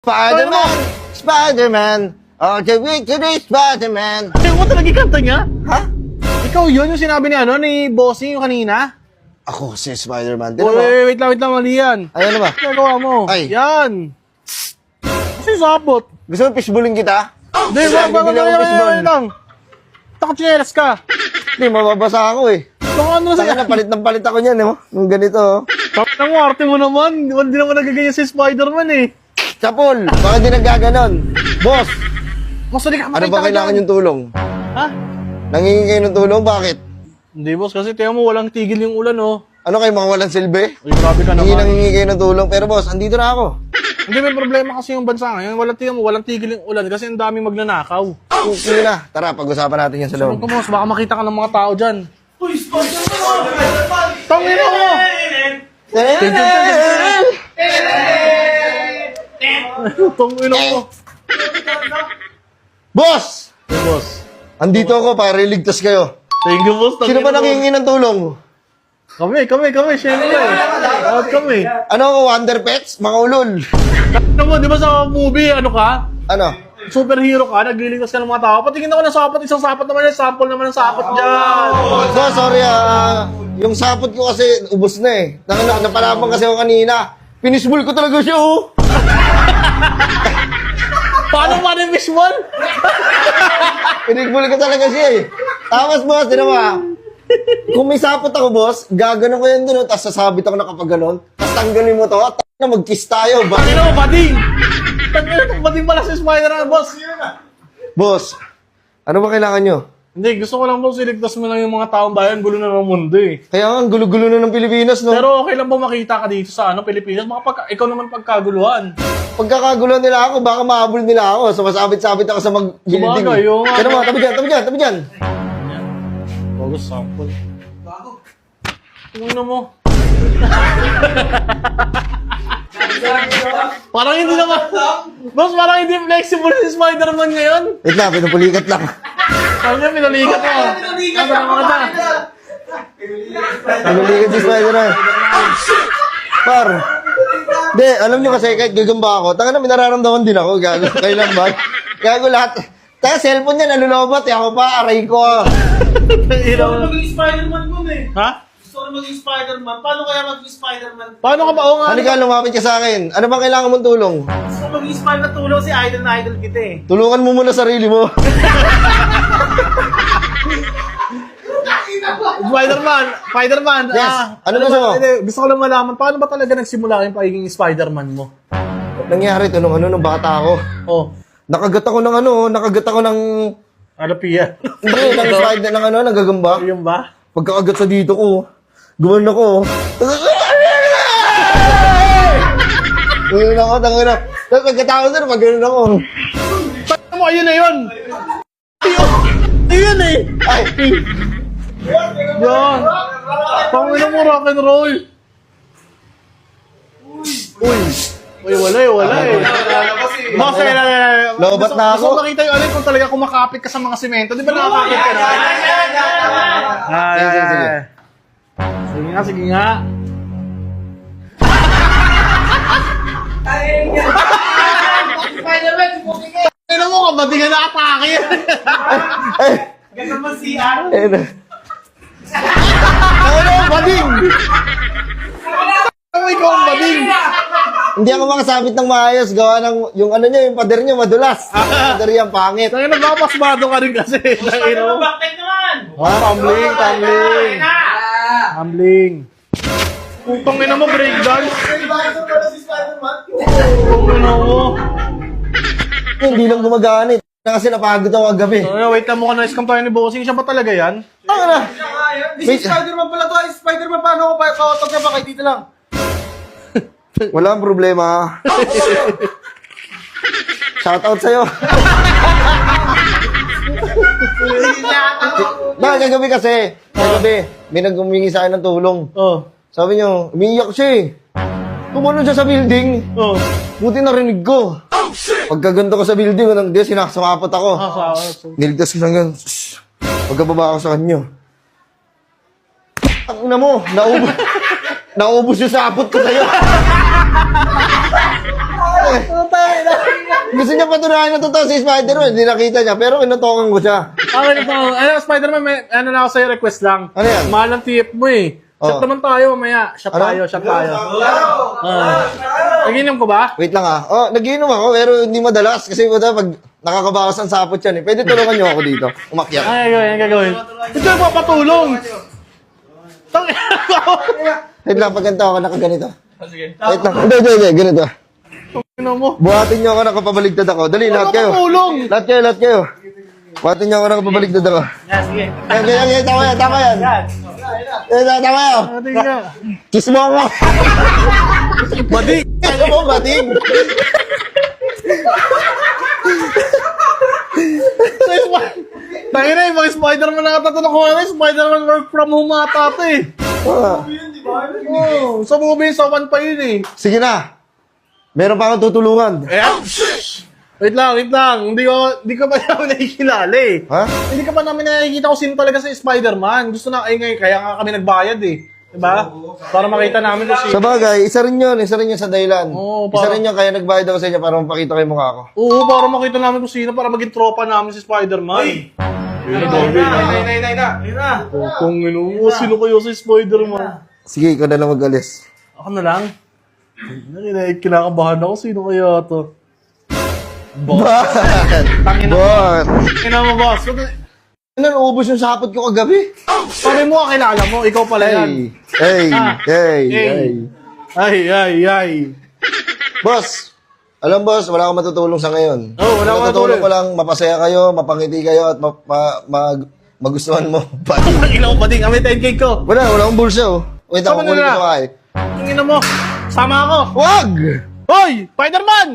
Spider-Man! Spider-Man! Oh, the way to the Spider-Man! Ay, mo talaga kanta niya? Ha? Ikaw yun yung sinabi ni ni Bossing yung kanina? Ako si Spider-Man. Oh, Tignan mo. wait lang, mali yan. Ay, ano ba? Nagawa mo. Ay. Yan. Kasi sapot. Gusto mo fishbulling kita? Hindi, bibili ako fishball. lang. Takachinelas ka. Hindi, mababasa ako eh. Baka ano Saka sa... na palit ng palit ako niyan, eh. Yung ganito. Tapos mo, arte mo naman. Hindi naman nagaganyan si Spider-Man eh. Chapol, baka di naggaganon. Boss, Mas hindi ka ano makita ba kailangan yung tulong? Ha? Nangingi kayo ng tulong? Bakit? Hindi boss, kasi tiyan mo walang tigil yung ulan oh. Ano kayo, mga walang silbi? Uy, grabe ka Hindi naman. nangingi kayo ng tulong. Pero boss, andito na ako. Hindi may problema kasi yung bansa ngayon. Walang tigil yung ulan kasi ang daming magnanakaw. Sige na, tara, pag-usapan natin yan sa Ano loob. ka boss, baka makita ka ng mga tao dyan. Uy, Spider-Man! Tangin mo! Tangin mo! Boss! Hey, boss. Andito ako para iligtas kayo. Thank you, boss. Sino ba nangingi ng tulong? Kami, syempre. Lahat kami. Ano ako, Wonder Pets? Mga ulol. Ano mo, di ba sa movie, ano ka? Ano? Superhero ka, nagliligtas ka ng mga tao. Patingin ako ng sapat, isang sapat naman yan, sample naman ng sapat dyan. So, sorry yung sapot ko kasi ubos na eh. Napalabang kasi ako kanina. Pinisbul ko talaga siya, oh. Paano yung visual? Pinisbul ko talaga siya eh. Tapos, boss, di ba? Kung may sapot ako, boss, gaganon ko yan dun, tapos sasabit ako na kapag ganon. Tapos tanggalin mo to, at na mag-kiss tayo. Tangin mo, bading! Tangin mo, bading pala si Spider-Man, boss. Boss, ano ba kailangan nyo? Hindi, gusto ko lang boss, iligtas mo lang yung mga taong bayan, gulo na ng mundo eh. Kaya nga, ang gulo-gulo na ng Pilipinas, no? Pero okay lang ba makita ka dito sa Pilipinas? Ikaw naman pagkaguluhan. Pagkakagulo nila ako, baka mahabol nila ako. So, masabit-sabit ako sa mag-building. Sabagay, oo nga. Kaya naman, tabi dyan. Bagus sample. Bago. Tingnan mo. Parang hindi naman. Boss, parang hindi flexible si Spider-Man ngayon. Wait lang, pinupulikat lang. Parang niya, pinalikat mo. Asa naman ka na? Pinupulikat si Spider-Man. Par. Hindi, alam nyo kasi, kahit gagamba ako, tanga na, may nararamdaman din ako. Gago, kailan ba? Gago lahat. Kaya cellphone niya, nalulobot. Ako pa, aray ko. Gusto ko maging Spider-Man mo eh. Ha? Gusto ko maging Spider-Man. Paano kaya maging Spider-Man? Paano ka ba? Oo nga. Halika, lumapit ka sa akin. Ano bang kailangan mong tulong? Gusto ko maging Spider-Man. Tulong si idol na idol kita eh. Tulungan mo muna sarili mo. Spider-Man. Yes. Ano gusto mo? Gusto ko lang malaman, paano ba talaga nagsimula yung pagiging Spider-Man mo? Nangyari ito nung bata ako. Oh, Nakagat ako ng Alapia. hindi, ng slide ng nagagamba. Yung ba? Pagkakagat sa dito ko, gumanon ako. Gumanon ako, tangina. Tapos pagkatapos na, pag-ganon ako. Paano mo, ayun na yun! Ayun eh! Ay, Yan! Pangina mo, rock and roll! Uy, wala eh. Boss, Lobat na ako. Gusto ko makita yung alin kung talaga kumakapit ka sa mga semento. Di ba nakakapit ka na? Sige. Sige nga. Ano mo ka ba? Di ka na-atake yan. Ay, Ganda mo CR. ayun na. Ano, bading? Ano ikaw ang bading? Hindi ako makasabit ng maayos. Gawa ng, yung yung pader niya madulas. Yung pader niya, pangit. Tangin na, papasmado ka rin kasi. Tangin Ano mo. backlight naman? Tumbling. Putong ina mo, breakdance. Si Spider-Man? Putong ina mo. Hindi lang gumagana eh. Kasi napagod ako kagabi. Wait lang mo ka na-scam tayo ni Bossing. Siya ba talaga yan? Ano na? Si Spider-Man pala to. Spider-Man, paano ko pa kautok niya ba kay dito lang? Walang problema. Shoutout sa'yo. Kagabi kasi. Kagabi, may nag-umingi sa akin ng tulong. Oh. Sabi niyo, umiiyak siya eh. Tumalon siya sa building. Oh. Buti narinig ko. Pagkaganto ko sa building, sinakapot ako. Niligtas ko siya hanggang, pagkababa ako sa kanya. Ang ina mo, naubos yung sapot ko sa'yo. Gusto niya patunayan na totoo si Spider-Man. Hindi nakita niya, pero kinutokan ko siya. Okay na po. Ano, Spider-Man, may, ano na ako sa'yo, request lang. Ano yan? Mahal ang tip mo eh. Shot Oh. naman tayo mamaya. Shot Ano? tayo, shot tayo. Naginom ko ba? Wait lang ah. Oh, nagiinom ako, pero hindi madalas. Kasi pag nakakabawas ang sapot yan eh. Pwede tulungan niyo ako dito. Umakyat. Ay, gagawin. Ito yung papatulong. Wait lang, pag ganito ako nakaganito. Sige. Wait lang. Hindi, ganito. Ano mo? Buhatin niyo ako nakapabaligtad ako. Dali, lahat kayo. Papatulong. Lahat kayo. Buhatin niyo ako nakapabaligtad ako. Yan, sige. Yan, tama yan. Tama yan, Ating nga. Kiss mo ako. Badi. Ano mo, bating? Tangin na yung mga Spider-Man na katatanong ko ngayon. Spider-Man work from home ata ito eh. Ah, Oh, sa movie, sa one pa yun eh. sige na. Meron pa akong tutulungan. Wait lang. Hindi ka pa namin nakikilala eh. Ha? Hindi ka pa namin nakikita kung sino talaga si Spider-Man. Gusto na, ngayon, kaya nga kami nagbayad eh. Diba? Para makita namin kung sino. Sa bagay, isa rin yun sa dahilan. Oo, Isa para- rin yun, kaya nagbayad ako sa inyo para mapakita kayo mukha ko. Oo, para makita namin kung sino, para maging tropa namin si Spider-Man. Kung sino kayo si Spider-Man? Sige, ikaw na lang mag-alis. Ako na lang. Kinakabahan ako, sino kaya to? Bot! Tangina mo. Bot! Kina mo, boss. Ano, naubos yung sapot ko kagabi? Sabi mo, kilala mo, ikaw pala yan. Hey! Ah. Hey! Hey. Ay. Boss! Alam boss, wala akong matutulong sa ngayon. Oo, wala akong matutulong matulong. ko lang, mapasaya kayo, mapangiti kayo, at magustuhan mo. Ang ilaw pa din, kami 10K ko. wala akong bulsa oh. Wait, ako Sama na kunin na. ko sa bahay. Ang ina mo, sama ako. Wag! Hoy, Spider-Man!